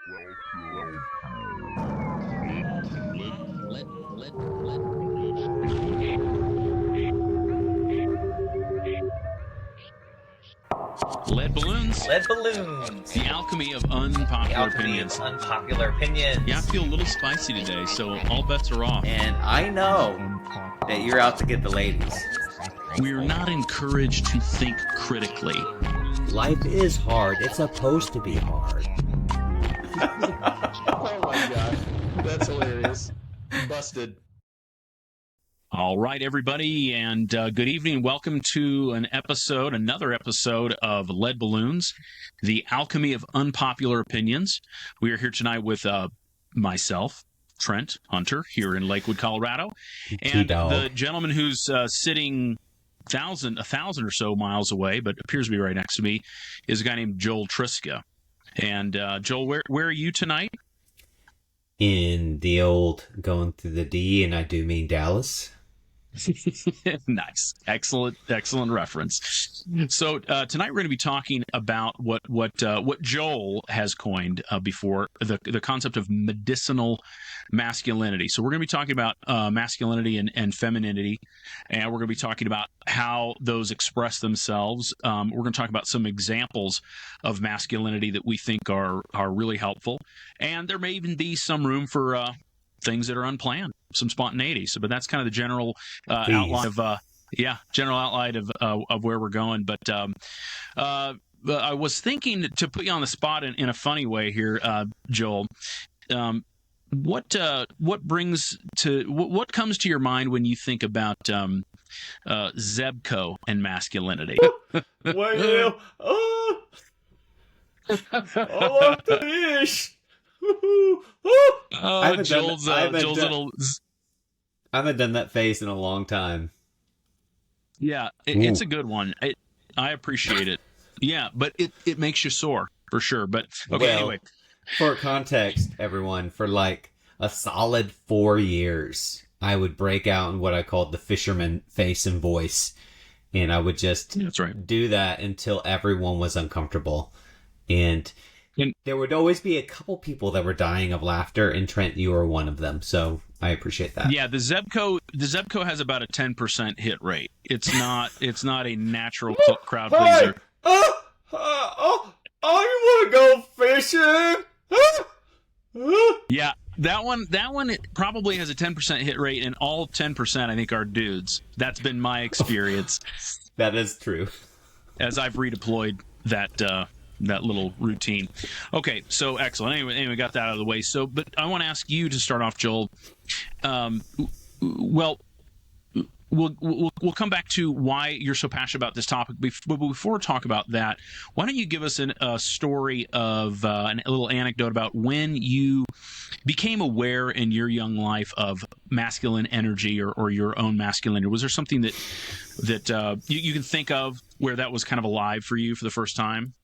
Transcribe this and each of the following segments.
Lead balloons. Lead balloons. The alchemy of unpopular opinions. Unpopular opinions. Yeah, I feel a little spicy today, so all bets are off. And I know that you're out to get the ladies. We're not encouraged to think critically. Life is hard. It's supposed to be hard. Oh my gosh. That's hilarious. Busted. All right, everybody, and good evening. Welcome to another episode of Lead Balloons, the alchemy of unpopular opinions. We are here tonight with myself, Trent Hunter, here in Lakewood, Colorado, and the gentleman who's sitting a thousand or so miles away, but appears to be right next to me, is a guy named Joel Triska. And Joel, where are you tonight? In the old going through the D, and I do mean Dallas. Nice. Excellent reference. So tonight we're going to be talking about what Joel has coined before, the concept of medicinal masculinity. So we're going to be talking about masculinity and femininity, and we're going to be talking about how those express themselves. We're going to talk about some examples of masculinity that we think are really helpful, and there may even be some room for things that are unplanned, some spontaneity. So, but that's kind of the general outline of where we're going. But I was thinking to put you on the spot in a funny way here, Joel. What comes to your mind when you think about Zebco and masculinity? Well, I love the ish. I haven't done that face in a long time. Yeah, it's a good one. I appreciate it. Yeah, but it makes you sore for sure. But okay, anyway. For context, everyone, for like a solid 4 years, I would break out in what I called the fisherman face and voice, and I would just do that until everyone was uncomfortable. And there would always be a couple people that were dying of laughter, and Trent, you were one of them. So I appreciate that. Yeah, the Zebco has about a 10% hit rate. It's not a natural crowd pleaser. I want to go fishing. Yeah, that one probably has a 10% hit rate, and all 10% I think are dudes. That's been my experience. That is true. As I've redeployed that little routine. Okay, so excellent. Anyway, got that out of the way. So, but I want to ask you to start off, Joel. Well, we'll come back to why you're so passionate about this topic. But before we talk about that, why don't you give us a story of a little anecdote about when you became aware in your young life of masculine energy or your own masculinity? Was there something that you can think of where that was kind of alive for you for the first time?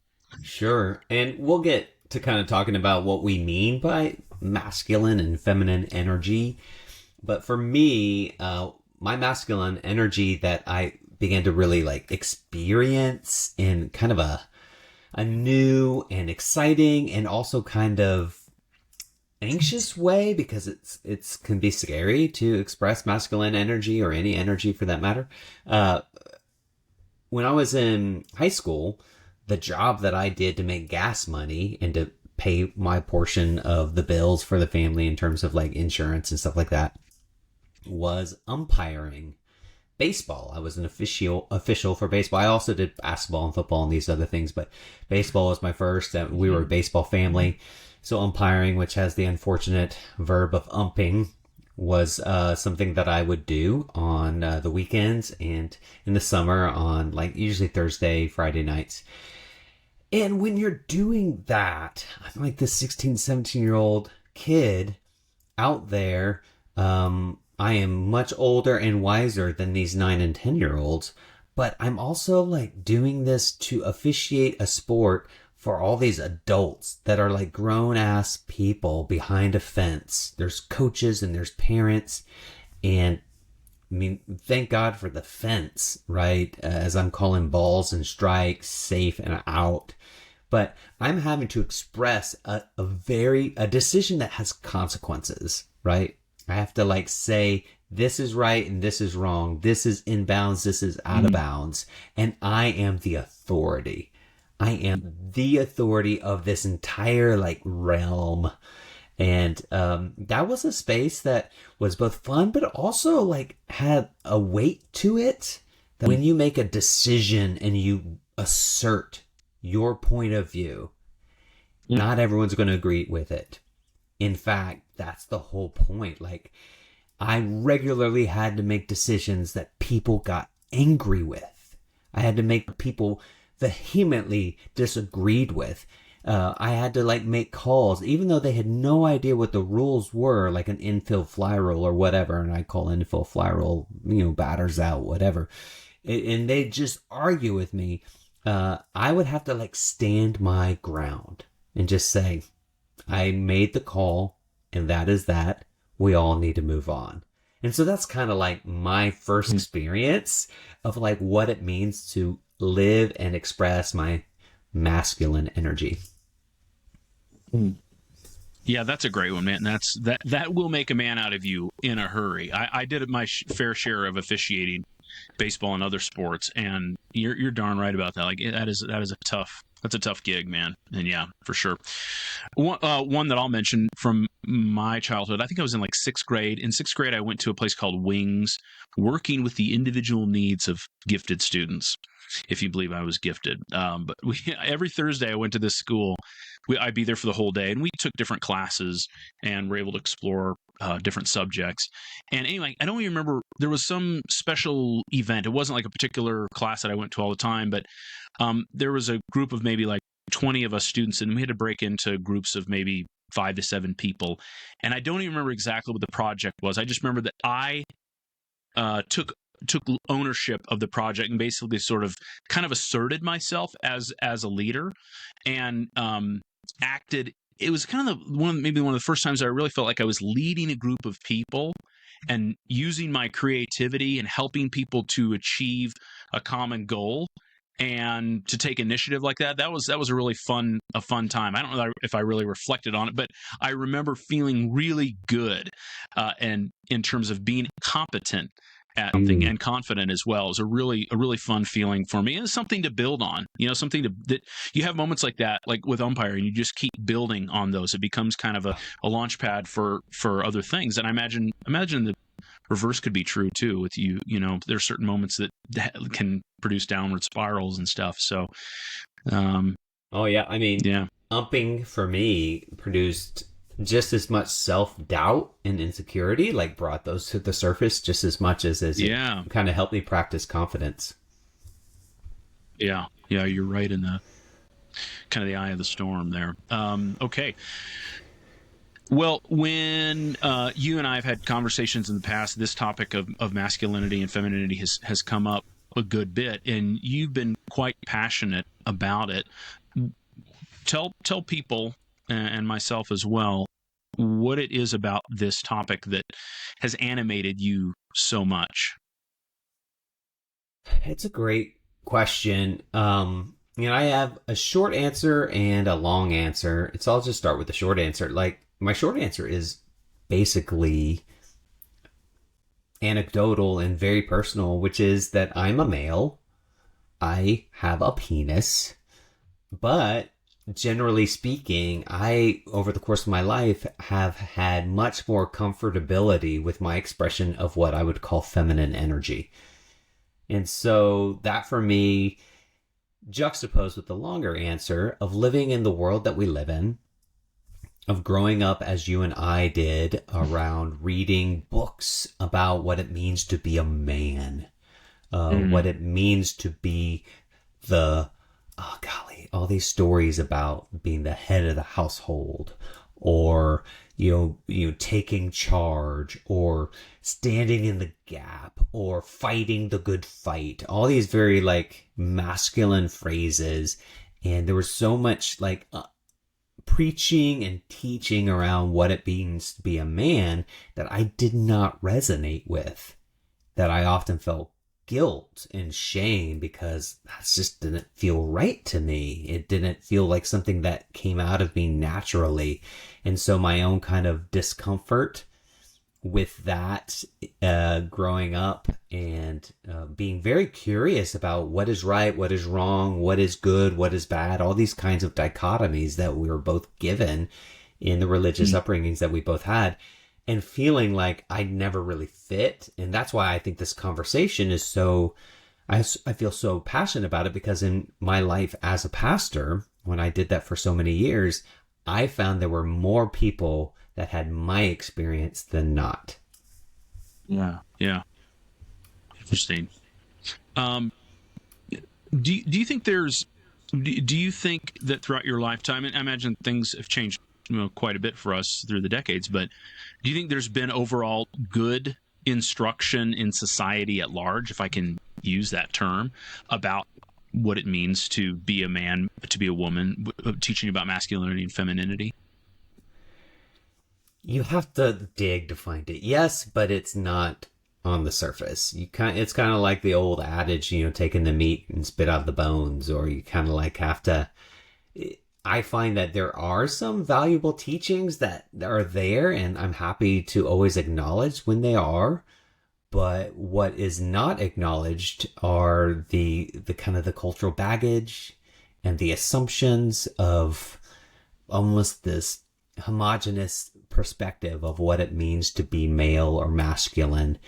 Sure. And we'll get to kind of talking about what we mean by masculine and feminine energy. But for me, my masculine energy that I began to really like experience in kind of a new and exciting and also kind of anxious way, because it's can be scary to express masculine energy or any energy for that matter. When I was in high school, the job that I did to make gas money and to pay my portion of the bills for the family in terms of like insurance and stuff like that was umpiring baseball. I was an official for baseball. I also did basketball and football and these other things, but baseball was my first. We were a baseball family. So umpiring, which has the unfortunate verb of umping, was something that I would do on the weekends and in the summer on like usually Thursday, Friday nights. And when you're doing that, I'm like this 16, 17-year-old kid out there. I am much older and wiser than these 9 and 10-year-olds, but I'm also like doing this to officiate a sport for all these adults that are like grown-ass people behind a fence. There's coaches and there's parents, and I mean, thank God for the fence, right? As I'm calling balls and strikes, safe and out. but I'm having to express a decision that has consequences, right? I have to like say, this is right and this is wrong. This is in bounds. This is out of bounds. And I am the authority. I am the authority of this entire like realm. And that was a space that was both fun, but also like had a weight to it. That when you make a decision and you assert your point of view, not everyone's going to agree with it. In fact, that's the whole point. Like, I regularly had to make decisions that people got angry with. I had to make people vehemently disagreed with. I had to like make calls, even though they had no idea what the rules were, like an infill fly roll or whatever. And I call infill fly roll, batters out, whatever. And they just argue with me. I would have to like stand my ground and just say, I made the call and that is that. We all need to move on. And so that's kind of like my first experience of like what it means to live and express my masculine energy. Yeah, that's a great one, man. That will make a man out of you in a hurry. I did my fair share of officiating baseball and other sports, and you're darn right about that. Like that's a tough gig, man. And yeah, for sure. One that I'll mention from my childhood, I think I was in like 6th grade. In 6th grade, I went to a place called Wings, working with the individual needs of gifted students, if you believe I was gifted. But every Thursday I went to this school. I'd be there for the whole day, and we took different classes and were able to explore different subjects. And anyway, I don't even remember, there was some special event. It wasn't like a particular class that I went to all the time, but there was a group of maybe like 20 of us students, and we had to break into groups of maybe 5 to 7 people. And I don't even remember exactly what the project was. I just remember that I took ownership of the project and basically sort of kind of asserted myself as a leader, and acted. It was kind of one of the first times I really felt like I was leading a group of people and using my creativity and helping people to achieve a common goal and to take initiative like that. That was a really fun time. I don't know if I really reflected on it, but I remember feeling really good and in terms of being competent at something and confident as well. Is a really fun feeling for me, and it's something to build on. Something that you have moments like that, like with umpiring, you just keep building on those. It becomes kind of a launch pad for other things. And I imagine the reverse could be true too with you. There are certain moments that can produce downward spirals and stuff. So, oh yeah, I mean, yeah, umping for me produced just as much self-doubt and insecurity, like brought those to the surface just as much as it kind of helped me practice confidence. Yeah, you're right in the kind of the eye of the storm there. Okay. Well, when you and I have had conversations in the past, this topic of masculinity and femininity has come up a good bit, and you've been quite passionate about it. Tell people, and myself as well, what it is about this topic that has animated you so much. It's a great question. I have a short answer and a long answer. I'll just start with the short answer. Like, my short answer is basically anecdotal and very personal, which is that I'm a male. I have a penis, but generally speaking, I, over the course of my life, have had much more comfortability with my expression of what I would call feminine energy. And so that for me, juxtaposed with the longer answer of living in the world that we live in, of growing up as you and I did, around reading books about what it means to be a man, what it means to be all these stories about being the head of the household, or taking charge, or standing in the gap, or fighting the good fight, all these very like masculine phrases. And there was so much like preaching and teaching around what it means to be a man that I did not resonate with, that I often felt guilt and shame because that just didn't feel right to me. It didn't feel like something that came out of me naturally. And so my own kind of discomfort with that, growing up and being very curious about what is right, what is wrong, what is good, what is bad, all these kinds of dichotomies that we were both given in the religious upbringings that we both had, and feeling like I never really fit. And that's why I think this conversation is so, I feel so passionate about it, because in my life as a pastor, when I did that for so many years, I found there were more people that had my experience than not. Yeah. Interesting. Do you think do you think that throughout your lifetime, and I imagine things have changed quite a bit for us through the decades, but do you think there's been overall good instruction in society at large, if I can use that term, about what it means to be a man, to be a woman, teaching about masculinity and femininity? You have to dig to find it. Yes, but it's not on the surface. It's kind of like the old adage, taking the meat and spit out the bones, or you kind of like have to. I find that there are some valuable teachings that are there, and I'm happy to always acknowledge when they are. But what is not acknowledged are the kind of the cultural baggage and the assumptions of almost this homogenous perspective of what it means to be male or masculine.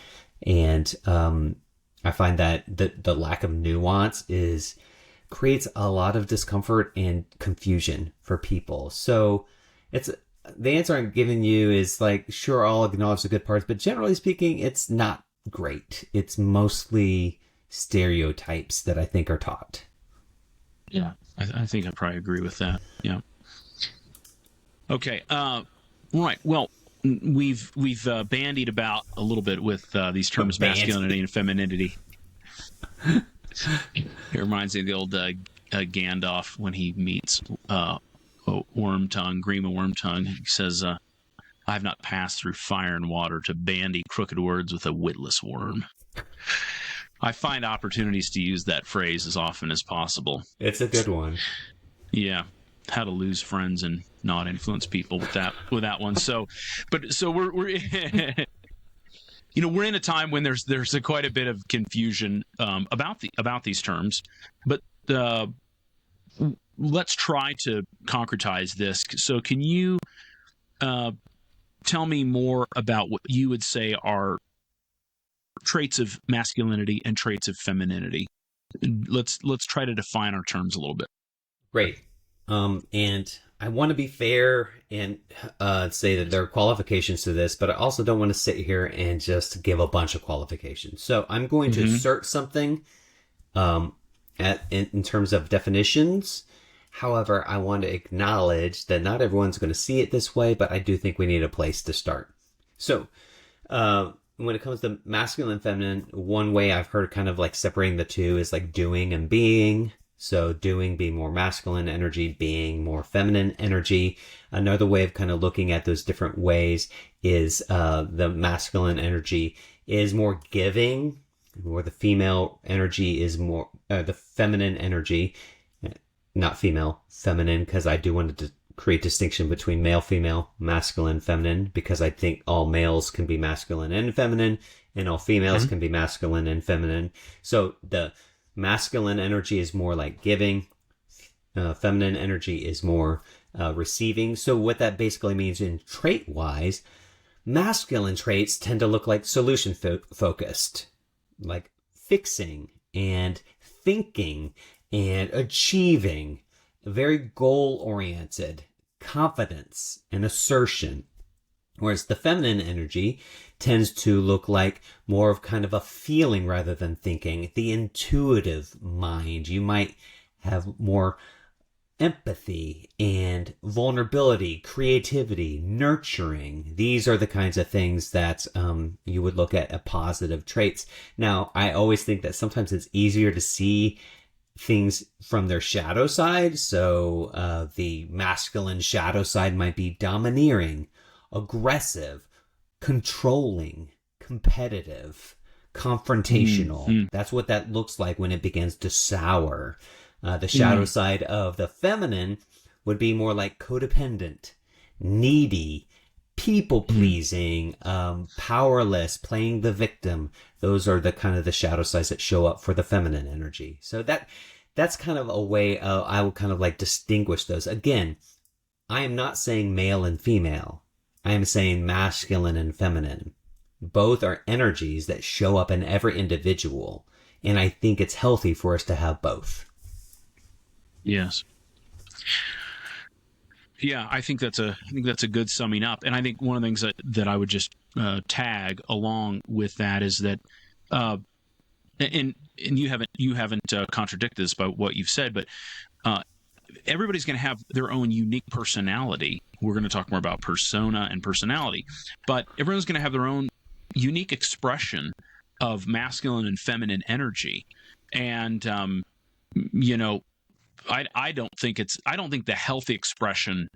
And I find that the lack of nuance creates a lot of discomfort and confusion for people. So it's the answer I'm giving you is like, sure, I'll acknowledge the good parts, but generally speaking, it's not great. It's mostly stereotypes that I think are taught. Yeah, I think I probably agree with that. Yeah. Okay. Right. Well, we've bandied about a little bit with these terms, masculinity and femininity. It reminds me of the old Gandalf when he meets Grima Wormtongue. He says, "I have not passed through fire and water to bandy crooked words with a witless worm." I find opportunities to use that phrase as often as possible. It's a good one. Yeah. How to lose friends and not influence people with that one. So we're we're in a time when there's quite a bit of confusion about these terms, but let's try to concretize this. So can you tell me more about what you would say are traits of masculinity and traits of femininity? Let's try to define our terms a little bit. Great. And I want to be fair and say that there are qualifications to this, but I also don't want to sit here and just give a bunch of qualifications. So I'm going to assert something in terms of definitions. However, I want to acknowledge that not everyone's going to see it this way, but I do think we need a place to start. So when it comes to masculine and feminine, one way I've heard kind of like separating the two is like doing and being. So doing being more masculine energy, being more feminine energy. Another way of kind of looking at those different ways is the masculine energy is more giving, or the female energy is more, the feminine energy, not female, feminine, because I do want to create distinction between male, female, masculine, feminine, because I think all males can be masculine and feminine, and all females can be masculine and feminine. So the masculine energy is more like giving. Feminine energy is more receiving. So what that basically means in trait-wise, masculine traits tend to look like solution-focused, like fixing and thinking and achieving, very goal-oriented, confidence and assertion. Whereas the feminine energy tends to look like more of kind of a feeling rather than thinking, the intuitive mind. You might have more empathy and vulnerability, creativity, nurturing. These are the kinds of things that you would look at as positive traits. Now, I always think that sometimes it's easier to see things from their shadow side. So the masculine shadow side might be domineering, aggressive, controlling, competitive, confrontational. Mm-hmm. That's what that looks like when it begins to sour. The shadow side of the feminine would be more like codependent, needy, people-pleasing, powerless, playing the victim. Those are the kind of the shadow sides that show up for the feminine energy. So that's kind of a way I would kind of like distinguish those. Again, I am not saying male and female. I am saying masculine and feminine. Both are energies that show up in every individual. And I think it's healthy for us to have both. Yes. Yeah, I think that's a good summing up. And I think one of the things that I would just tag along with that is that, and you haven't contradicted this by what you've said, but everybody's going to have their own unique personality. We're going to talk more about persona and personality, but everyone's going to have their own unique expression of masculine and feminine energy. And, I don't think the healthy expression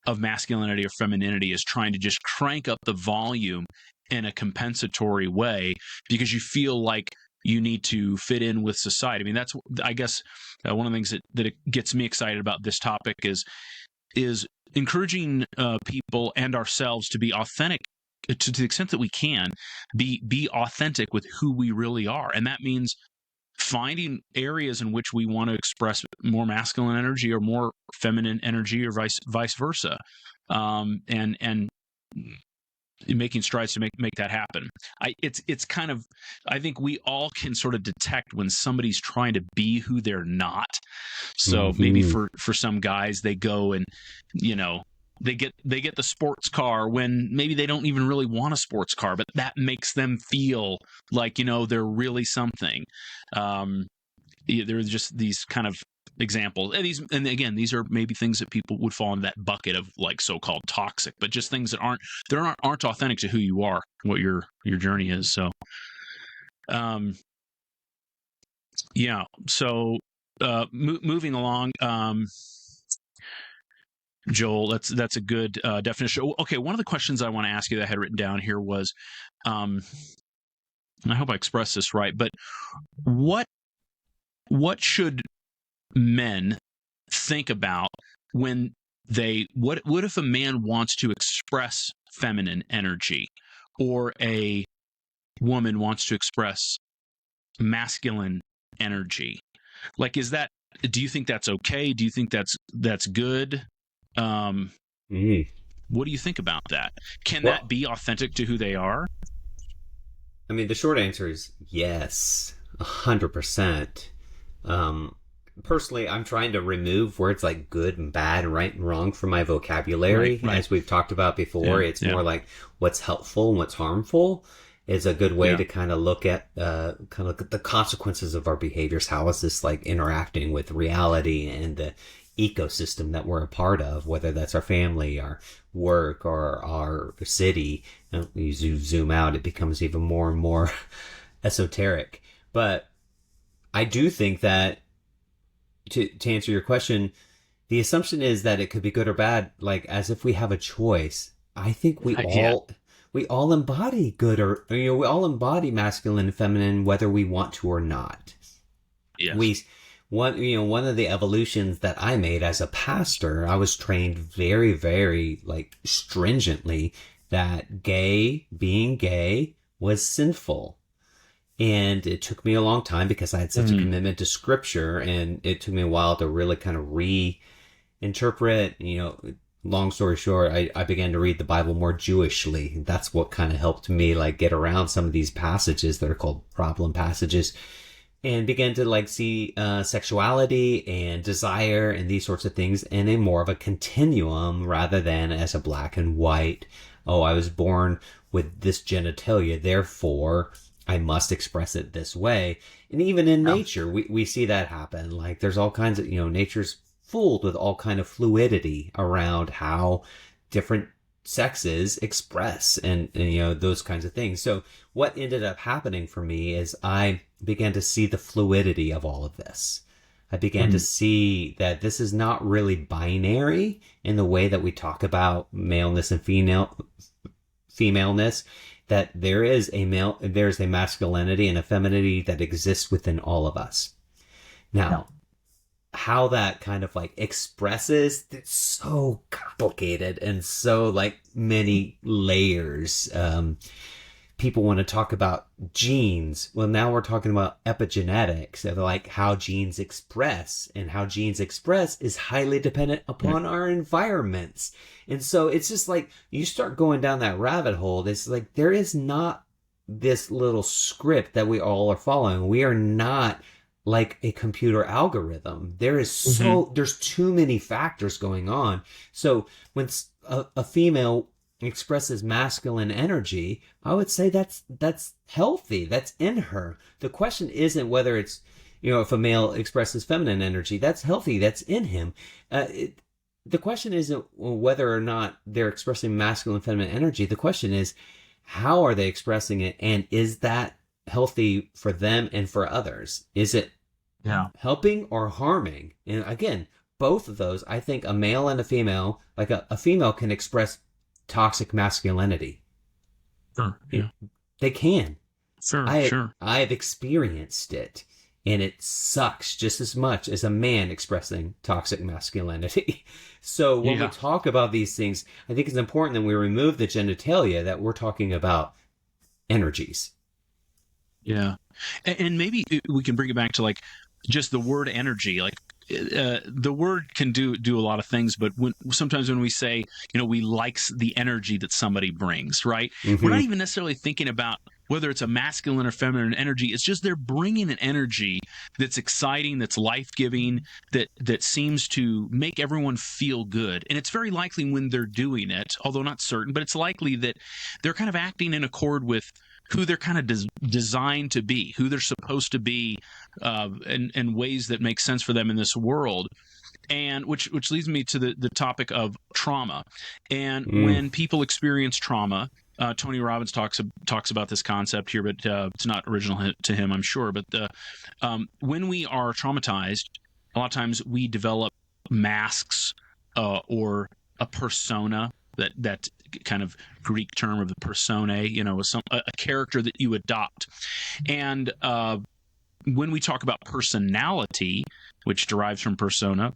of masculinity or femininity is trying to just crank up the volume in a compensatory way because you feel like you need to fit in with society. I mean, that's, I guess, one of the things that it gets me excited about this topic is encouraging people and ourselves to be authentic to the extent that we can, be authentic with who we really are. And that means finding areas in which we want to express more masculine energy or more feminine energy or vice versa. And making strides to make that happen. It's kind of, I think we all can sort of detect when somebody's trying to be who they're not. So maybe for some guys, they go and, they get the sports car when maybe they don't even really want a sports car, but that makes them feel like, they're really something. There's just these kind of examples. And again, these are maybe things that people would fall into that bucket of like so-called toxic, but just things that aren't authentic to who you are, what your journey is. So, yeah. So, moving along, Joel, that's a good definition. Okay, one of the questions I want to ask you that I had written down here was, and I hope I expressed this right, but what should men think about when what if a man wants to express feminine energy or a woman wants to express masculine energy? Like, do you think that's okay? Do you think that's good? What do you think about that? Can that be authentic to who they are? I mean, the short answer is yes, 100%. Personally, I'm trying to remove words like good and bad, right and wrong from my vocabulary. Right. As we've talked about before, it's more like what's helpful and what's harmful is a good way to kind of look at the consequences of our behaviors. How is this like interacting with reality and the ecosystem that we're a part of, whether that's our family, our work, or our city. You zoom out, it becomes even more and more esoteric. But I do think that to answer your question, the assumption is that it could be good or bad, like as if we have a choice. I think we all embody good or we all embody masculine and feminine, whether we want to or not. Yes. One of the evolutions that I made as a pastor, I was trained very, very like stringently that being gay was sinful. And it took me a long time because I had such a commitment to scripture, and it took me a while to really kind of reinterpret, long story short, I began to read the Bible more Jewishly. That's what kind of helped me like get around some of these passages that are called problem passages, and began to like see sexuality and desire and these sorts of things in a more of a continuum rather than as a black and white. Oh, I was born with this genitalia, therefore I must express it this way. And even in nature, we see that happen. Like there's all kinds of, nature's full with all kind of fluidity around how different sexes express and those kinds of things. So what ended up happening for me is I began to see the fluidity of all of this. I began to see that this is not really binary in the way that we talk about maleness and femaleness, that there's a masculinity and a femininity that exists within all of us. Now, how that kind of like expresses, it's so complicated and so like many layers. People want to talk about genes. Well, now we're talking about epigenetics of like how genes express, and how genes express is highly dependent upon our environments. And so it's just like you start going down that rabbit hole. It's like there is not this little script that we all are following. We are not like a computer algorithm. There's too many factors going on. So when a female expresses masculine energy, I would say that's healthy. That's in her. The question isn't whether it's, if a male expresses feminine energy, that's healthy. That's in him. The question isn't whether or not they're expressing masculine and feminine energy. The question is, how are they expressing it? And is that healthy for them and for others? Is it helping or harming? And again, both of those, I think a male and a female, like a female can express toxic masculinity. Sure. Yeah. They can. Sure. I've experienced it, and it sucks just as much as a man expressing toxic masculinity. So when we talk about these things, I think it's important that we remove the genitalia, that we're talking about energies. Yeah. And maybe we can bring it back to like just the word energy. Like the word can do a lot of things, but sometimes when we say, we like the energy that somebody brings, right? Mm-hmm. We're not even necessarily thinking about whether it's a masculine or feminine energy. It's just they're bringing an energy that's exciting, that's life-giving, that seems to make everyone feel good. And it's very likely when they're doing it, although not certain, but it's likely that they're kind of acting in accord with who they're kind of designed to be, who they're supposed to be, in ways that make sense for them in this world. And which leads me to the topic of trauma. And when people experience trauma, Tony Robbins talks about this concept here, but it's not original to him, I'm sure. But when we are traumatized, a lot of times we develop masks or a persona, that kind of Greek term of the personae, a character that you adopt. And when we talk about personality, which derives from persona,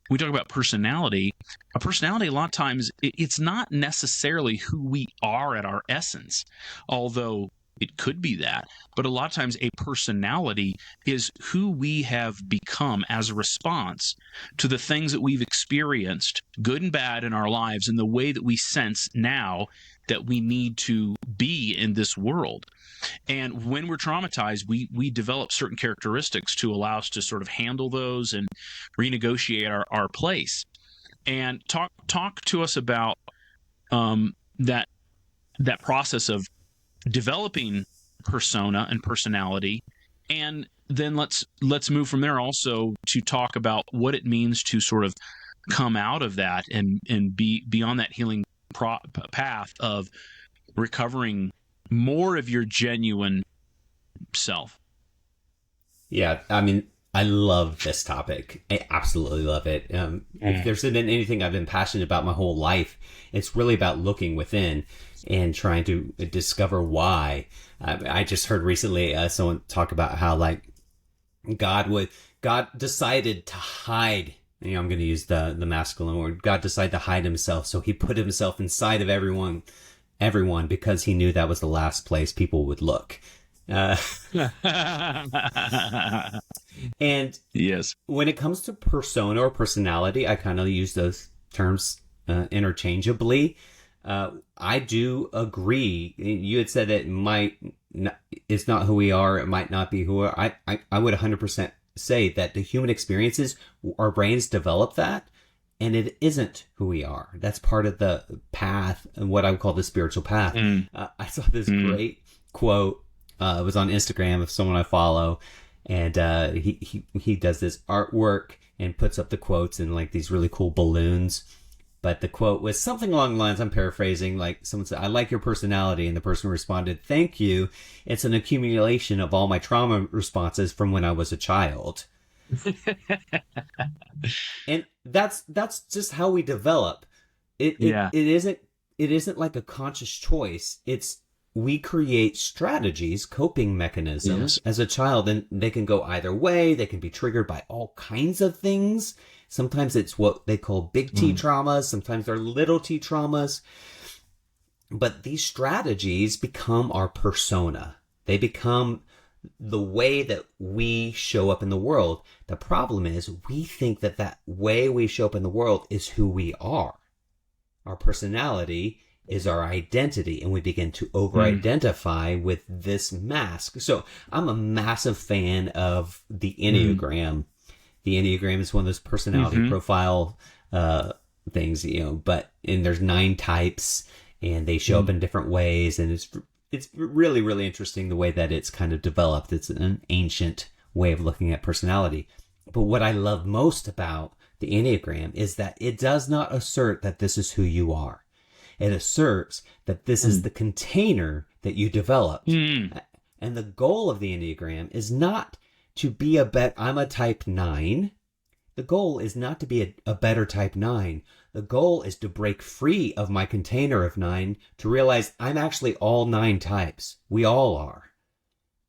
we talk about personality. A personality, a lot of times, it's not necessarily who we are at our essence, although it could be that. But a lot of times a personality is who we have become as a response to the things that we've experienced, good and bad, in our lives, and the way that we sense now that we need to be in this world. And when we're traumatized, we develop certain characteristics to allow us to sort of handle those and renegotiate our place. And talk to us about that process of developing persona and personality, and then let's move from there also to talk about what it means to sort of come out of that and be on that healing path of recovering more of your genuine self. Yeah, I mean, I love this topic. I absolutely love it. If there's been anything I've been passionate about my whole life, it's really about looking within and trying to discover why. I just heard recently someone talk about how like God decided to hide. I'm going to use the masculine word. God decided to hide himself, so he put himself inside of everyone because he knew that was the last place people would look. And yes, when it comes to persona or personality, I kind of use those terms interchangeably. I do agree. You had said that it's not who we are. It might not be who we are. I would 100% say that the human experiences, our brains develop that, and it isn't who we are. That's part of the path, and what I would call the spiritual path. I saw this great quote. It was on Instagram of someone I follow, and he does this artwork and puts up the quotes in like these really cool balloons. But the quote was something along the lines, I'm paraphrasing, like someone said, "I like your personality," and the person responded, "Thank you. It's an accumulation of all my trauma responses from when I was a child." And that's just how we develop. It isn't it isn't like a conscious choice. It's we create strategies, coping mechanisms as a child, and they can go either way. They can be triggered by all kinds of things. Sometimes it's what they call big T traumas. Sometimes they're little T traumas. But these strategies become our persona. They become the way that we show up in the world. The problem is we think that that way we show up in the world is who we are. Our personality is our identity, and we begin to over-identify with this mask. So I'm a massive fan of the Enneagram. The Enneagram is one of those personality profile things, and there's 9 types, and they show up in different ways, and it's really, really interesting the way that it's kind of developed. It's an ancient way of looking at personality. But what I love most about the Enneagram is that it does not assert that this is who you are. It asserts that this is the container that you developed. And the goal of the Enneagram is not to be I'm a type 9. The goal is not to be a better type 9. The goal is to break free of my container of 9 to realize I'm actually all 9 types. We all are.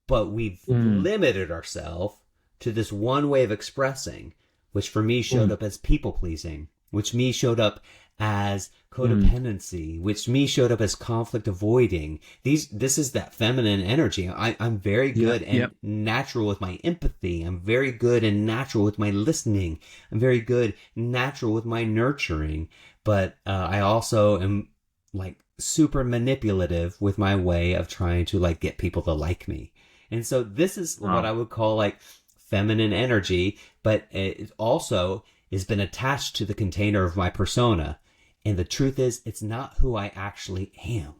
But we've limited ourselves to this one way of expressing, which for me showed up as people pleasing, which me showed up as codependency, which me showed up as conflict avoiding. This is that feminine energy. I'm very good and natural with my empathy. I'm very good and natural with my listening. I'm very good and natural with my nurturing. But I also am like super manipulative with my way of trying to like get people to like me. And so this is what I would call like feminine energy, but it also has been attached to the container of my persona. And the truth is, it's not who I actually am.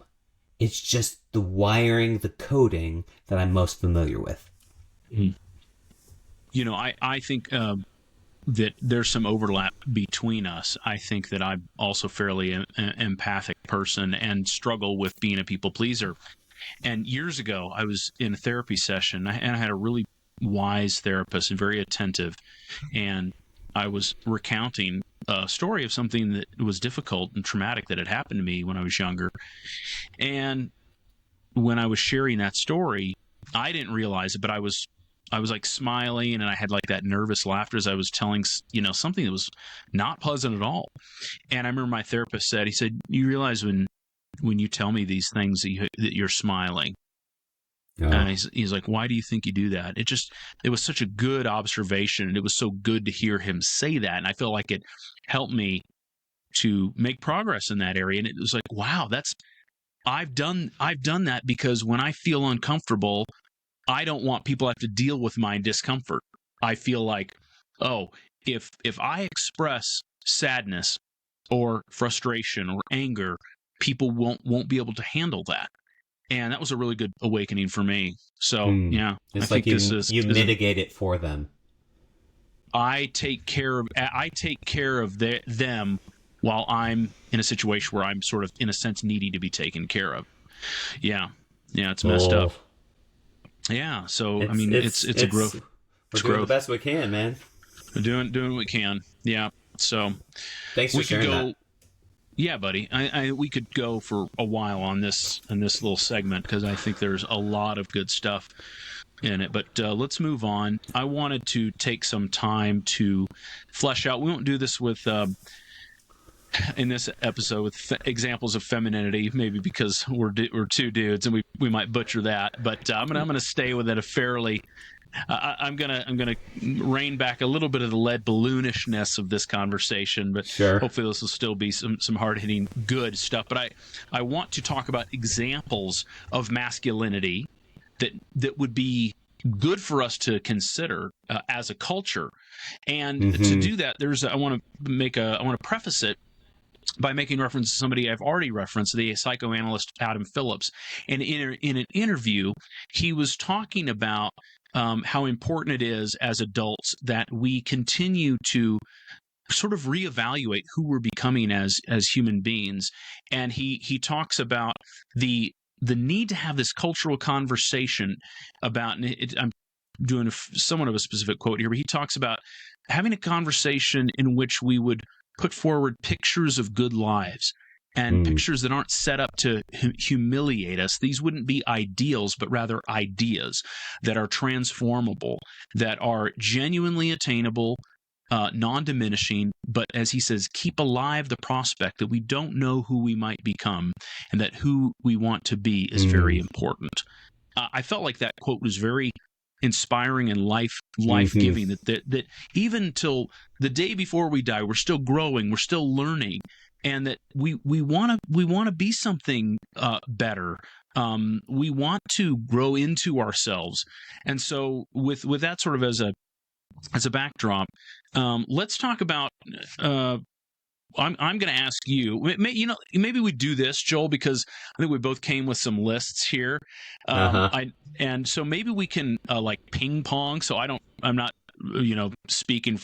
It's just the wiring, the coding that I'm most familiar with. I think that there's some overlap between us. I think that I'm also fairly an empathic person and struggle with being a people pleaser. And years ago, I was in a therapy session, and I had a really wise therapist and very attentive. And I was recounting a story of something that was difficult and traumatic that had happened to me when I was younger. And when I was sharing that story, I didn't realize it, but I was like smiling, and I had like that nervous laughter as I was telling, something that was not pleasant at all. And I remember my therapist said, you realize when you tell me these things that you're smiling. And he's like, why do you think you do that? It was such a good observation, and it was so good to hear him say that. And I feel like it helped me to make progress in that area. And it was like, wow, I've done that, because when I feel uncomfortable, I don't want people to have to deal with my discomfort. I feel like, if I express sadness or frustration or anger, people won't be able to handle that. And that was a really good awakening for me. So, it's like you mitigate it for them. I take care of them while I'm in a situation where I'm sort of, in a sense, needy to be taken care of. Yeah, it's messed up. Yeah, so it's a growth. We're doing the best we can, man. We're doing what we can. Yeah. So thanks for sharing that. Yeah, buddy. We could go for a while on this little segment, because I think there's a lot of good stuff in it. But let's move on. I wanted to take some time to flesh out. We won't do this with in this episode with examples of femininity, maybe because we're two dudes and we might butcher that. But I'm gonna stay with it a fairly. I'm gonna rein back a little bit of the lead balloonishness of this conversation, but hopefully this will still be some hard hitting good stuff. But I want to talk about examples of masculinity that would be good for us to consider as a culture, and to do that, I want to preface it by making reference to somebody I've already referenced, the psychoanalyst Adam Phillips. And in an interview, he was talking about how important it is as adults that we continue to sort of reevaluate who we're becoming as human beings. And he talks about the need to have this cultural conversation about, I'm doing somewhat of a specific quote here, but he talks about having a conversation in which we would put forward pictures of good lives and pictures that aren't set up to humiliate us. These wouldn't be ideals, but rather ideas that are transformable, that are genuinely attainable, non-diminishing, but as he says, keep alive the prospect that we don't know who we might become, and that who we want to be is very important. I felt like that quote was very inspiring and life-giving. That even till the day before we die, we're still growing, we're still learning, and that we want to be something better. We want to grow into ourselves, and so with that sort of as a backdrop, let's talk about. I'm going to ask you. Maybe we do this, Joel, because I think we both came with some lists here. So maybe we can like ping pong. So I'm not speaking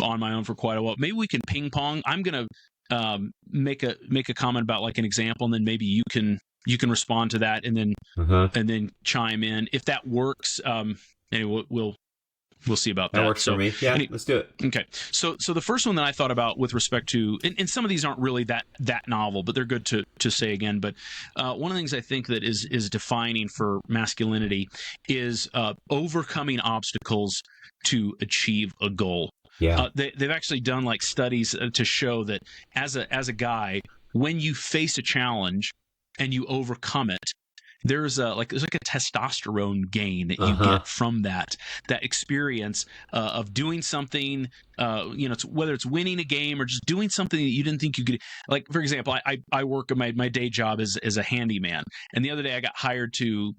on my own for quite a while. Maybe we can ping pong. I'm going to make a comment about like an example, and then maybe you can respond to that, and then chime in if that works. Anyway, we'll see about that. That works for me. Yeah, let's do it. Okay. So the first one that I thought about with respect to, and some of these aren't really that novel, but they're good to say again. But one of the things I think that is defining for masculinity is overcoming obstacles to achieve a goal. Yeah. They've actually done like studies to show that as a guy, when you face a challenge and you overcome it, there's like a testosterone gain that you get from that experience of doing something, whether it's winning a game or just doing something that you didn't think you could. Like, for example, I work my day job as a handyman, and the other day I got hired to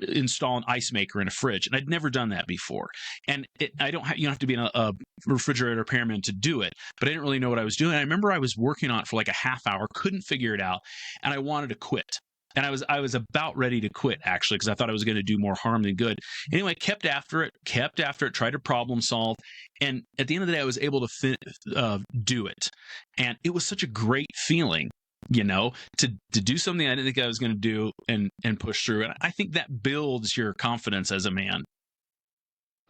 install an ice maker in a fridge, and I'd never done that before. And you don't have to be a refrigerator repairman to do it, but I didn't really know what I was doing. I remember I was working on it for like a half hour, couldn't figure it out, and I wanted to quit. And I was about ready to quit, actually, because I thought I was going to do more harm than good. Anyway, kept after it, tried to problem solve. And at the end of the day, I was able to do it. And it was such a great feeling, to do something I didn't think I was going to do and push through. And I think that builds your confidence as a man.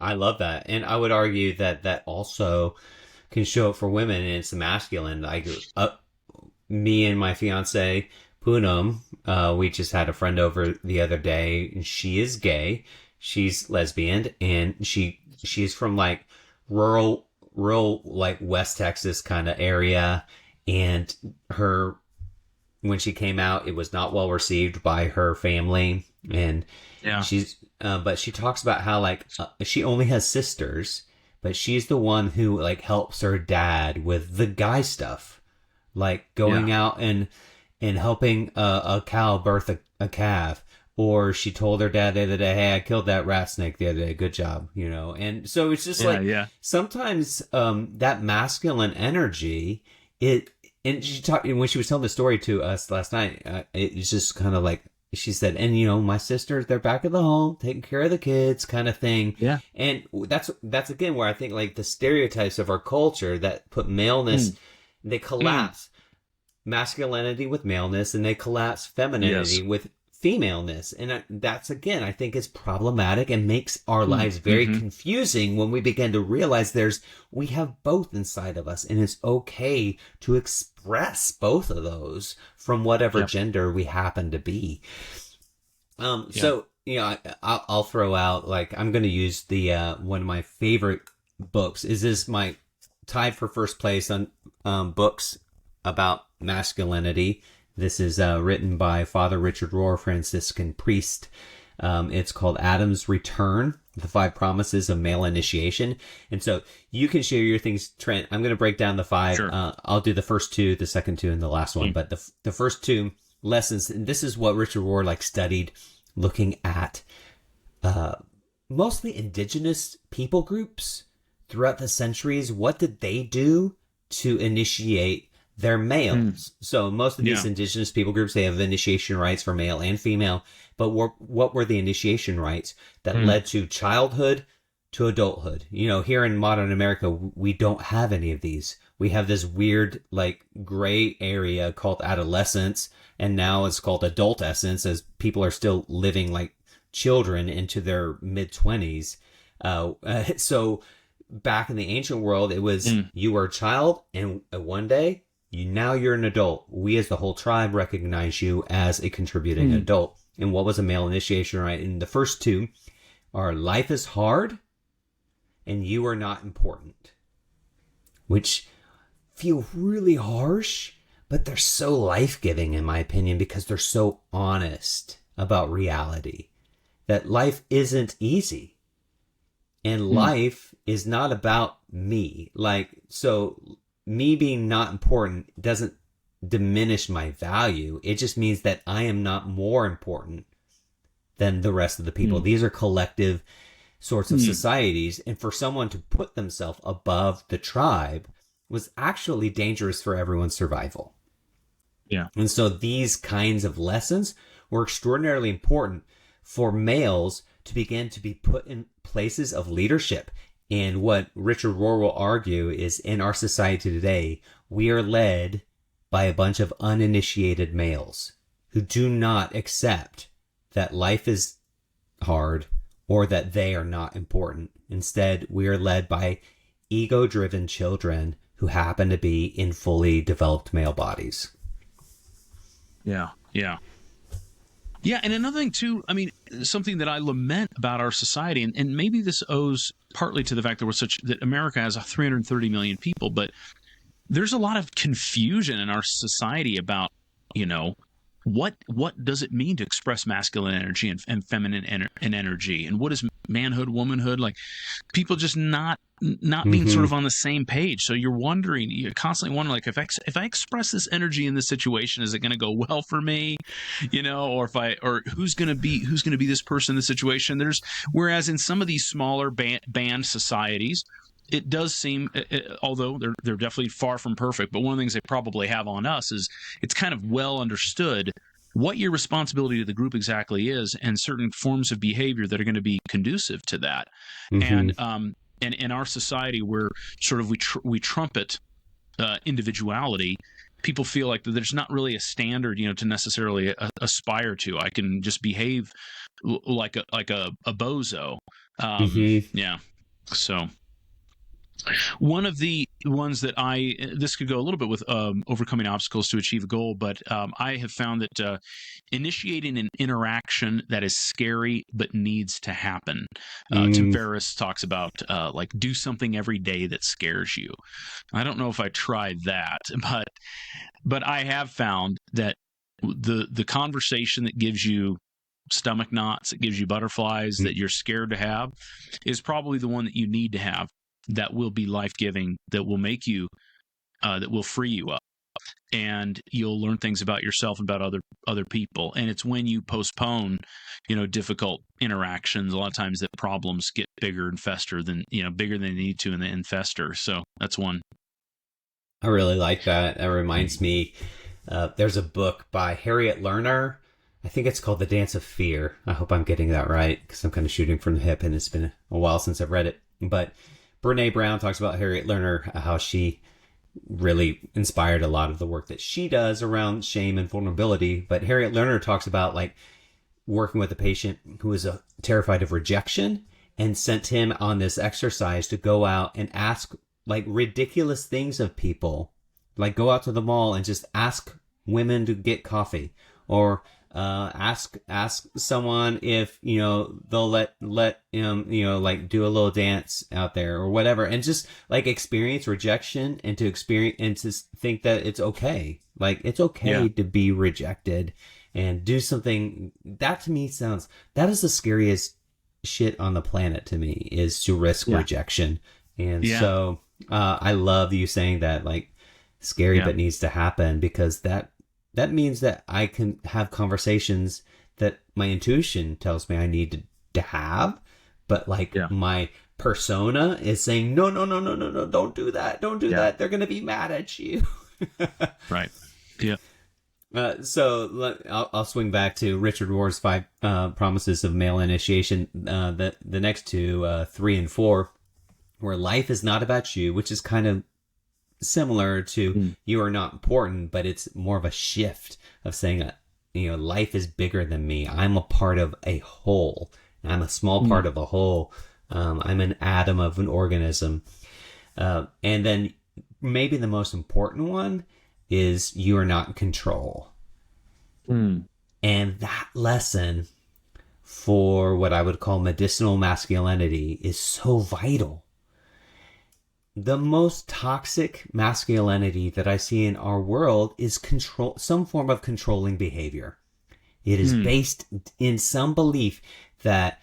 I love that. And I would argue that also can show up for women, and it's masculine. Me and my fiance, Poonam, we just had a friend over the other day, and she is gay. She's lesbian, and she's from like rural like West Texas kind of area. And when she came out, it was not well received by her family. And but she talks about how like she only has sisters, but she's the one who like helps her dad with the guy stuff, like going out and helping a cow birth a calf. Or she told her dad the other day, hey, I killed that rat snake the other day. Good job, And so it's just sometimes that masculine energy, and she talked, when she was telling the story to us last night, it's just kind of like, she said, and my sisters, they're back at the home, taking care of the kids kind of thing. Yeah. And that's again where I think like the stereotypes of our culture that put maleness, they collapse. Masculinity with maleness, and they collapse femininity with femaleness. And that's, again, I think is problematic and makes our lives very confusing when we begin to realize we have both inside of us, and it's okay to express both of those from whatever gender we happen to be. So, I'll throw out, like, I'm going to use the, one of my favorite books. Is this my tied for first place on books about masculinity. This is written by Father Richard Rohr, Franciscan priest. It's called Adam's Return, the 5 Promises of Male Initiation. And so you can share your things, Trent. I'm going to break down the 5. Sure. I'll do the first 2, the second 2, and the last one. But the first 2 lessons, and this is what Richard Rohr studied, looking at mostly indigenous people groups throughout the centuries. What did they do to initiate their males? So most of these indigenous people groups, they have initiation rites for male and female. But what were the initiation rites that led to childhood to adulthood? Here in modern America, we don't have any of these. We have this weird, like, gray area called adolescence, and now it's called adultescence, as people are still living like children into their mid-20s. So back in the ancient world, it was you were a child, and one day now you're an adult. We as the whole tribe recognize you as a contributing adult. And what was a male initiation right? And the first two are life is hard and you are not important, which feel really harsh, but they're so life-giving in my opinion because they're so honest about reality, that life isn't easy. And life is not about me. So me being not important doesn't diminish my value. It just means that I am not more important than the rest of the people. These are collective sorts of societies. And for someone to put themselves above the tribe was actually dangerous for everyone's survival. Yeah. And so these kinds of lessons were extraordinarily important for males to begin to be put in places of leadership. And what Richard Rohr will argue is in our society today, we are led by a bunch of uninitiated males who do not accept that life is hard or that they are not important. Instead, we are led by ego-driven children who happen to be in fully developed male bodies. Yeah. Yeah, and another thing too, I mean, something that I lament about our society, and maybe this owes partly to the fact that America has 330 million people, but there's a lot of confusion in our society about, what does it mean to express masculine energy and feminine energy, and what is manhood, womanhood? Like, people just not being sort of on the same page. So you're constantly wondering, like, if I express this energy in this situation, is it going to go well for me, or who's going to be this person in this situation? Whereas in some of these smaller band societies, it does seem, although they're definitely far from perfect, but one of the things they probably have on us is it's kind of well understood what your responsibility to the group exactly is, and certain forms of behavior that are going to be conducive to that. And in our society, where sort of we trumpet individuality, people feel like there's not really a standard, to necessarily aspire to. I can just behave like a bozo. Yeah. So. One of the ones that this could go a little bit with overcoming obstacles to achieve a goal, but I have found that initiating an interaction that is scary but needs to happen. Tim Ferriss talks about do something every day that scares you. I don't know if I tried that, but I have found that the conversation that gives you stomach knots, that gives you butterflies, that you're scared to have, is probably the one that you need to have. That will be life-giving, that will make you, that will free you up, and you'll learn things about yourself and about other people. And it's when you postpone, difficult interactions, a lot of times that problems get bigger and fester bigger than they need to, and fester. So that's one. I really like that. That reminds me, there's a book by Harriet Lerner. I think it's called The Dance of Fear. I hope I'm getting that right, because I'm kind of shooting from the hip, and it's been a while since I've read it. But Brene Brown talks about Harriet Lerner, how she really inspired a lot of the work that she does around shame and vulnerability. But Harriet Lerner talks about working with a patient who was terrified of rejection, and sent him on this exercise to go out and ask ridiculous things of people. Go out to the mall and just ask women to get coffee, or ask someone if they'll let do a little dance out there or whatever, and just experience rejection, and to think that it's okay. It's okay to be rejected, and do something that, to me, that is the scariest shit on the planet to me, is to risk rejection. And so I love you saying that, scary but needs to happen, because that means that I can have conversations that my intuition tells me I need to have, but my persona is saying, no, don't do that. Don't do that. They're going to be mad at you. Right. Yeah. So I'll swing back to Richard Rohr's 5 promises of male initiation. The next two, 3 and 4, where life is not about you, which is kind of similar to you are not important, but it's more of a shift of saying, life is bigger than me. I'm a part of a whole. I'm a small part of a whole. I'm an atom of an organism. And then maybe the most important one is you are not in control. Mm. And that lesson for what I would call medicinal masculinity is so vital. The most toxic masculinity that I see in our world is control, some form of controlling behavior. It is based in some belief that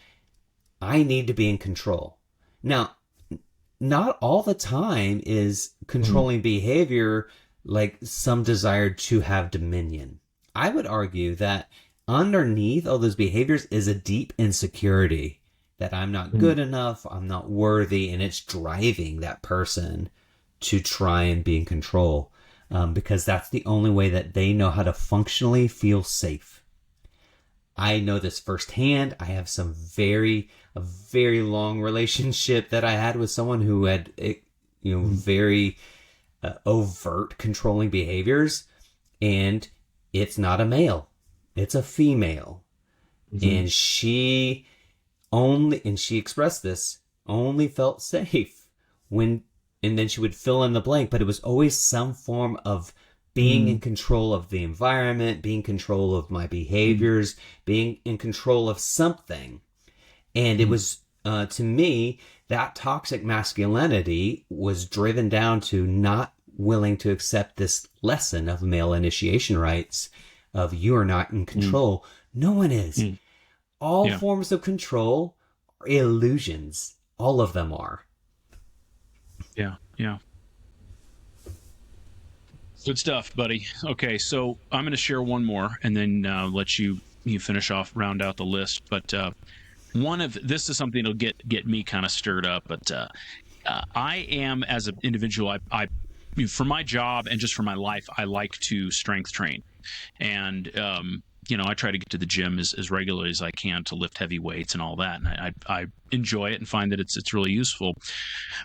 I need to be in control. Now, not all the time is controlling behavior like some desire to have dominion. I would argue that underneath all those behaviors is a deep insecurity that I'm not good enough, I'm not worthy, and it's driving that person to try and be in control because that's the only way that they know how to functionally feel safe. I know this firsthand. I have a very long relationship that I had with someone who had, very overt controlling behaviors, and it's not a male, it's a female. And she expressed this, only felt safe and then she would fill in the blank, but it was always some form of being in control of the environment, being in control of my behaviors, being in control of something. And it was, to me, that toxic masculinity was driven down to not willing to accept this lesson of male initiation rites of you are not in control. No one is. All forms of control are illusions. All of them are. Yeah. Good stuff, buddy. Okay, so I'm going to share one more and then let you finish off, round out the list. But this is something that'll get me kind of stirred up. But I am, as an individual, I for my job and just for my life, I like to strength train. And I try to get to the gym as regularly as I can to lift heavy weights and all that. And I enjoy it and find that it's really useful.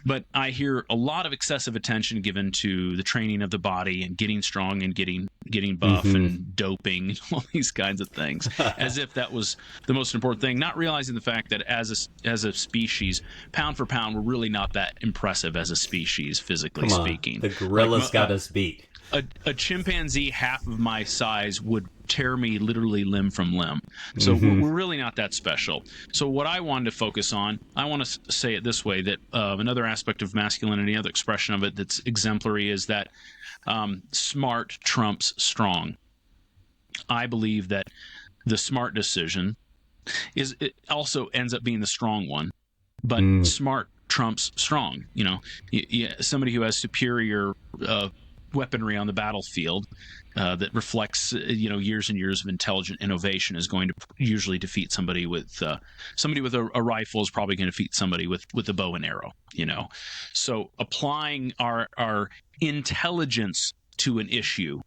But I hear a lot of excessive attention given to the training of the body and getting strong and getting buff and doping and all these kinds of things, as if that was the most important thing, not realizing the fact that as a species, pound for pound, we're really not that impressive as a species, physically speaking. The gorillas got us beat. A chimpanzee half of my size would tear me literally limb from limb. So we're really not that special. So what I wanted to focus on, I want to say it this way, that another aspect of masculinity, another expression of it that's exemplary is that smart trumps strong. I believe that the smart decision it also ends up being the strong one, but smart trumps strong. Somebody who has superior weaponry on the battlefield that reflects years and years of intelligent innovation is going to usually defeat somebody with a rifle is probably going to defeat somebody with a bow and arrow. So applying our intelligence to an issue,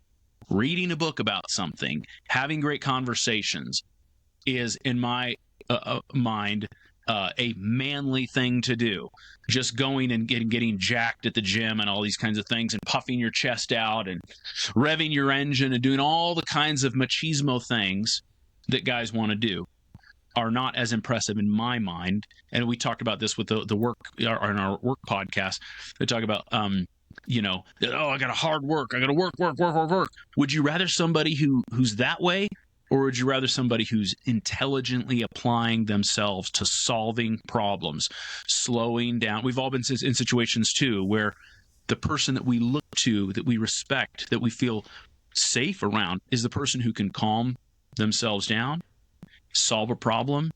reading a book about something, having great conversations is, in my mind, a manly thing to do. Just going and getting jacked at the gym and all these kinds of things and puffing your chest out and revving your engine and doing all the kinds of machismo things that guys want to do are not as impressive in my mind. And we talked about this with the work in our work podcast. They talk about I got to hard work. I got to work. Would you rather somebody who's that way? Or would you rather somebody who's intelligently applying themselves to solving problems, slowing down? We've all been in situations, too, where the person that we look to, that we respect, that we feel safe around is the person who can calm themselves down, solve a problem,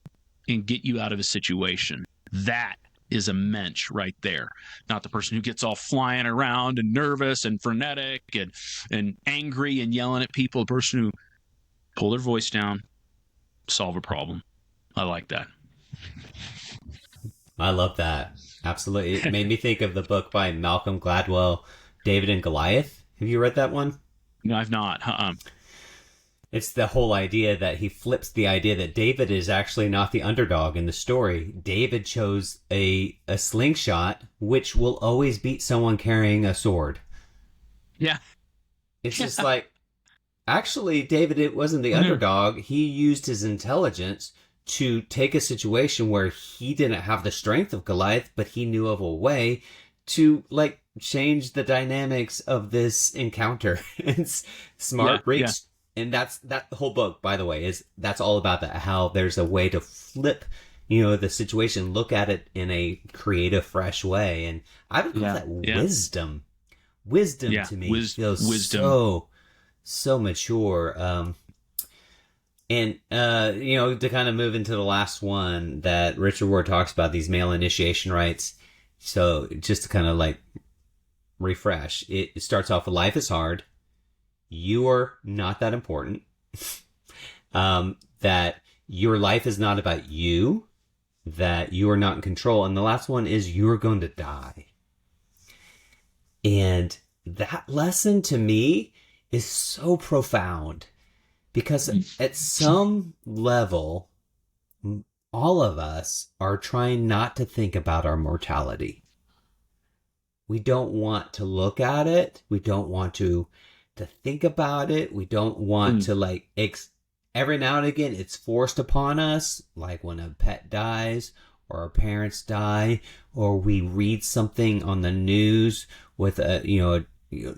and get you out of a situation. That is a mensch right there. Not the person who gets all flying around and nervous and frenetic and angry and yelling at people. The person who pull their voice down, solve a problem. I like that. I love that. Absolutely. It made me think of the book by Malcolm Gladwell, David and Goliath. Have you read that one? No, I've not. It's the whole idea that he flips the idea that David is actually not the underdog in the story. David chose a slingshot, which will always beat someone carrying a sword. Yeah. It's just like, actually, David, it wasn't the underdog. He used his intelligence to take a situation where he didn't have the strength of Goliath, but he knew of a way to, change the dynamics of this encounter. It's smart Yeah. breaks. And that whole book, by the way, that's all about that, how there's a way to flip, the situation, look at it in a creative, fresh way. And I would call that wisdom. Wisdom to me feels so mature. And to kind of move into the last one that Richard Ward talks about, these male initiation rites. So just to kind of like refresh, it starts off with life is hard. You are not that important. That your life is not about you. That you are not in control. And the last one is you're going to die. And that lesson to me is so profound. Because at some level, all of us are trying not to think about our mortality. We don't want to look at it. We don't want to think about it. We don't want to every now and again, it's forced upon us, like when a pet dies or our parents die, or we read something on the news with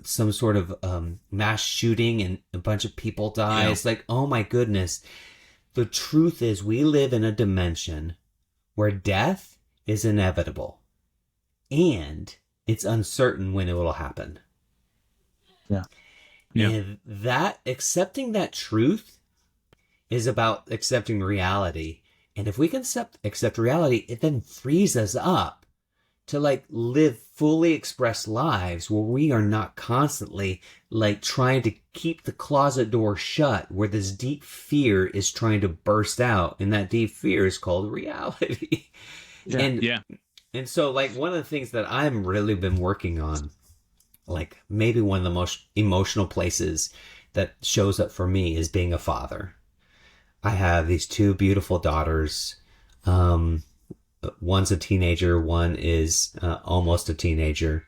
some sort of mass shooting and a bunch of people die. Yeah. It's like, oh my goodness. The truth is we live in a dimension where death is inevitable and it's uncertain when it will happen. Yeah. And that accepting that truth is about accepting reality. And if we can accept reality, it then frees us up to live fully expressed lives where we are not constantly trying to keep the closet door shut, where this deep fear is trying to burst out. And that deep fear is called reality. And so one of the things that I've really been working on, maybe one of the most emotional places that shows up for me is being a father. I have these two beautiful daughters. One's a teenager, one is almost a teenager.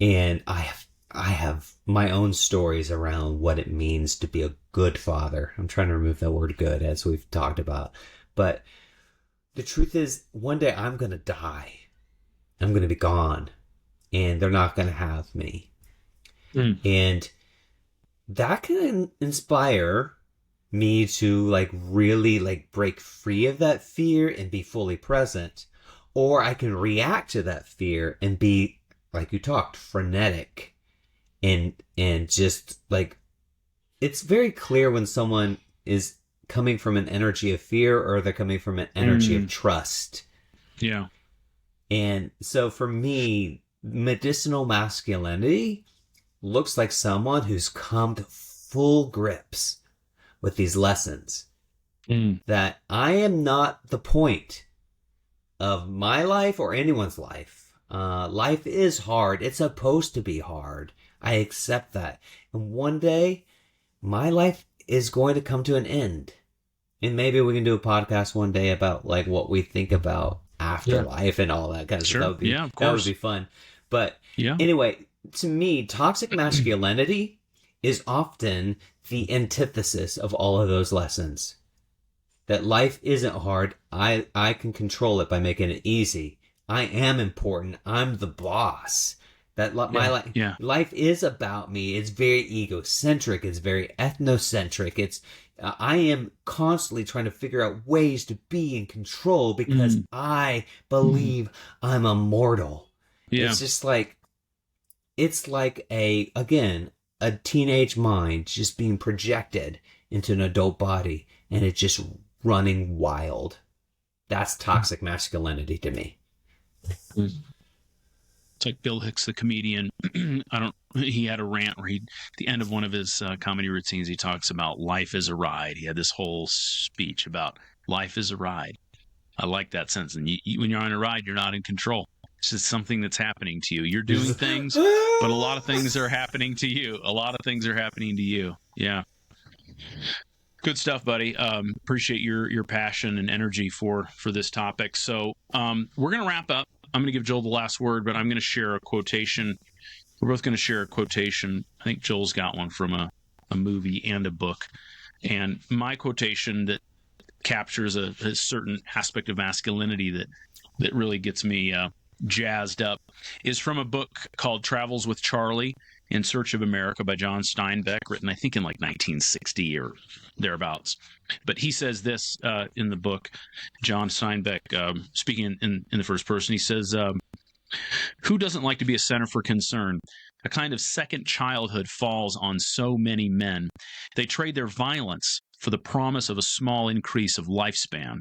And I have my own stories around what it means to be a good father. I'm trying to remove that word good, as we've talked about. But the truth is, one day I'm going to die. I'm going to be gone. And they're not going to have me. And that can inspire me to really break free of that fear and be fully present. Or I can react to that fear and be, like you talked, frenetic and just it's very clear when someone is coming from an energy of fear or they're coming from an energy of trust. Yeah. And so for me, medicinal masculinity looks like someone who's come to full grips with these lessons. That I am not the point of my life or anyone's life. Life is hard. It's supposed to be hard. I accept that. And one day, my life is going to come to an end. And maybe we can do a podcast one day about what we think about afterlife and all that kind of stuff. That would be fun. But anyway, to me, toxic masculinity is often the antithesis of all of those lessons. That life isn't hard. I can control it by making it easy. I am important. I'm the boss. That life is about me. It's very egocentric. It's very ethnocentric. It's I am constantly trying to figure out ways to be in control because I believe I'm immortal. Yeah. It's just it's a teenage mind just being projected into an adult body and it's just running wild. That's toxic masculinity to me. It's like Bill Hicks, the comedian. He had a rant where at the end of one of his comedy routines, he talks about life is a ride. He had this whole speech about life is a ride. I like that sense. And when you're on a ride, you're not in control. It's just something that's happening to you. You're doing things, but a lot of things are happening to you. Yeah. Good stuff, buddy. Appreciate your passion and energy for this topic. So we're going to wrap up. I'm going to give Joel the last word, but I'm going to share a quotation. We're both going to share a quotation. I think Joel's got one from a movie and a book. And my quotation that captures a certain aspect of masculinity that really gets me jazzed up is from a book called Travels with Charlie in Search of America by John Steinbeck, written, I think, in like 1960 or thereabouts. But he says this in the book, John Steinbeck, speaking in the first person, he says, who doesn't like to be a center for concern? A kind of second childhood falls on so many men. They trade their violence for the promise of a small increase of lifespan.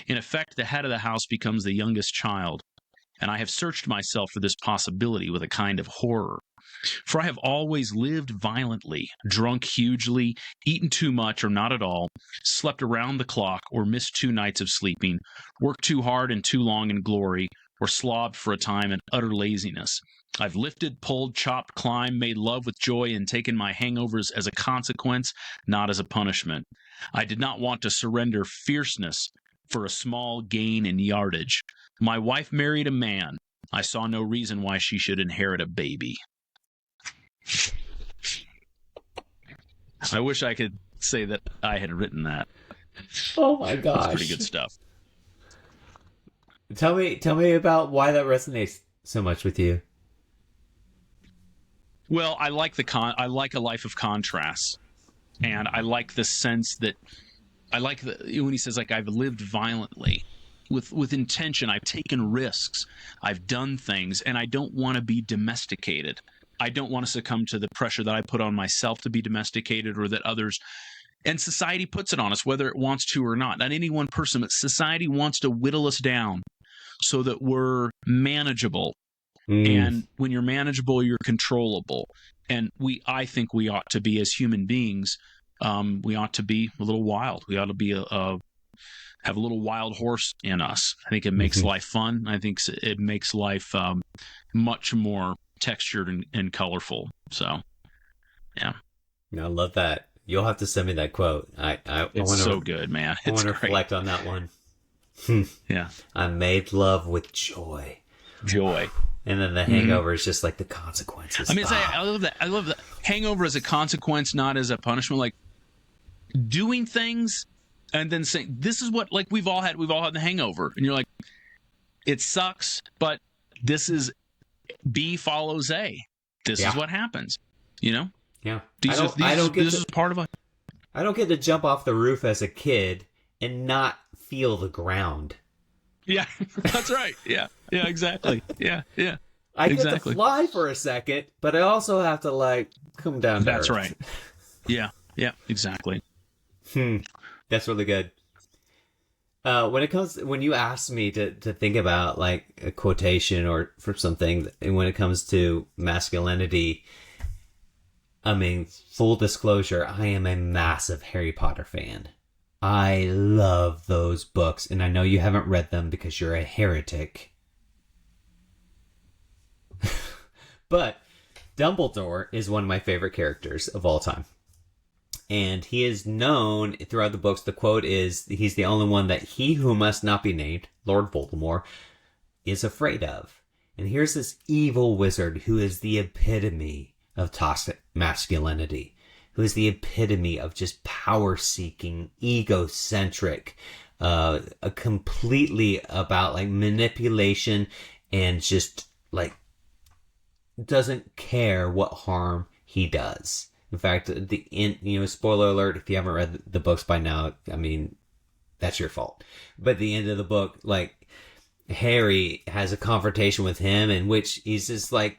In effect, the head of the house becomes the youngest child, and I have searched myself for this possibility with a kind of horror. For I have always lived violently, drunk hugely, eaten too much or not at all, slept around the clock or missed 2 nights of sleeping, worked too hard and too long in glory, or slobbed for a time in utter laziness. I've lifted, pulled, chopped, climbed, made love with joy, and taken my hangovers as a consequence, not as a punishment. I did not want to surrender fierceness for a small gain in yardage. My wife married a man. I saw no reason why she should inherit a baby. I wish I could say that I had written that. Oh my gosh. That's pretty good stuff. Tell me about why that resonates so much with you. Well, I like I like a life of contrasts, and I like the sense that when he says, like, I've lived violently with intention. I've taken risks. I've done things, and I don't want to be domesticated. I don't want to succumb to the pressure that I put on myself to be domesticated, or that others and society puts it on us, whether it wants to or not. Not any one person, but society wants to whittle us down so that we're manageable. And when you're manageable, you're controllable. And I think we ought to be, as human beings, we ought to be a little wild. We ought to be have a little wild horse in us. I think it makes life fun. I think it makes life much more textured and colorful. So, yeah. I love that. You'll have to send me that quote. It's so good, man. I want to reflect on that one. Yeah. I made love with joy. Joy. And then the hangover is just like the consequences. I mean, I love that. I love that. Hangover as a consequence, not as a punishment. Like doing things and then saying, this is what, like, we've all had the hangover. And you're like, it sucks, but this is B follows A. This is what happens. You know? Yeah. This is part of it. I don't get to jump off the roof as a kid and not feel the ground. Yeah, that's right. Yeah, exactly. Yeah. I get to fly for a second, but I also have to, like, come down to That's earth. right. Yeah, exactly. That's really good. When you asked me to think about, like, a quotation or for something, and when it comes to masculinity, I mean, full disclosure, I am a massive Harry Potter fan. I love those books, and I know you haven't read them because you're a heretic. But Dumbledore is one of my favorite characters of all time. And he is known throughout the books. The quote is, he's the only one that he who must not be named, Lord Voldemort, is afraid of. And here's this evil wizard who is the epitome of toxic masculinity, who is the epitome of just power-seeking, egocentric, completely about, like, manipulation and just, like, doesn't care what harm he does. In fact, spoiler alert, if you haven't read the books by now, I mean, that's your fault. But at the end of the book, like, Harry has a confrontation with him in which he's just like,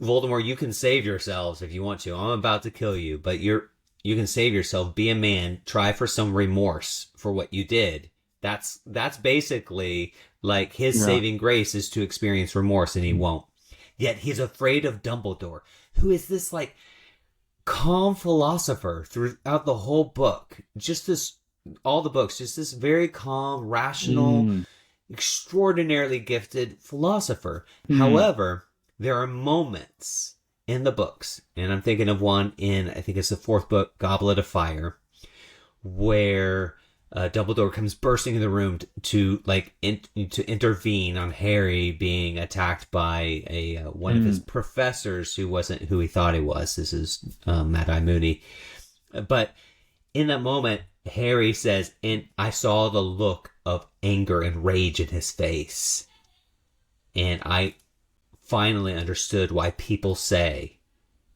Voldemort, you can save yourselves if you want to. I'm about to kill you, but you can save yourself. Be a man. Try for some remorse for what you did. That's basically like his saving grace is to experience remorse, and he won't. Yet he's afraid of Dumbledore, who is this, like, calm philosopher throughout the whole book. All the books, just this very calm, rational, extraordinarily gifted philosopher. However, there are moments in the books, and I'm thinking of one in, I think it's the 4th book, Goblet of Fire, where Dumbledore comes bursting in the room to intervene on Harry being attacked by one of his professors who wasn't who he thought he was. This is Mad-Eye Moody. But in that moment, Harry says, and I saw the look of anger and rage in his face. And I finally understood why people say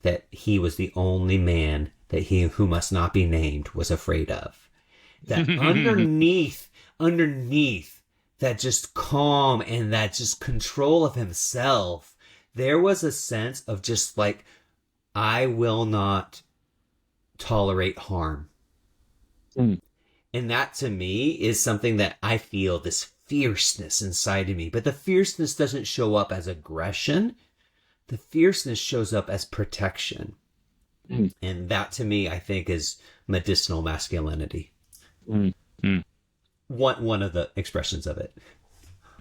that he was the only man that he who must not be named was afraid of. That underneath that just calm and that just control of himself, there was a sense of just like, I will not tolerate harm. And that to me is something that I feel this fierceness inside of me. But the fierceness doesn't show up as aggression. The fierceness shows up as protection. And that to me, I think, is medicinal masculinity. One of the expressions of it.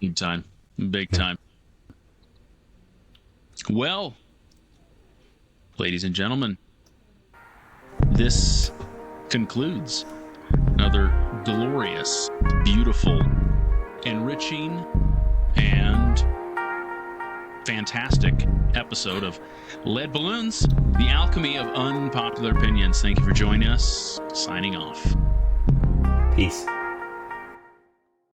Big time. Big time. Well, ladies and gentlemen, this concludes another glorious, beautiful, enriching, and fantastic episode of Lead Balloons, the alchemy of unpopular opinions. Thank you for joining us. Signing off. Peace.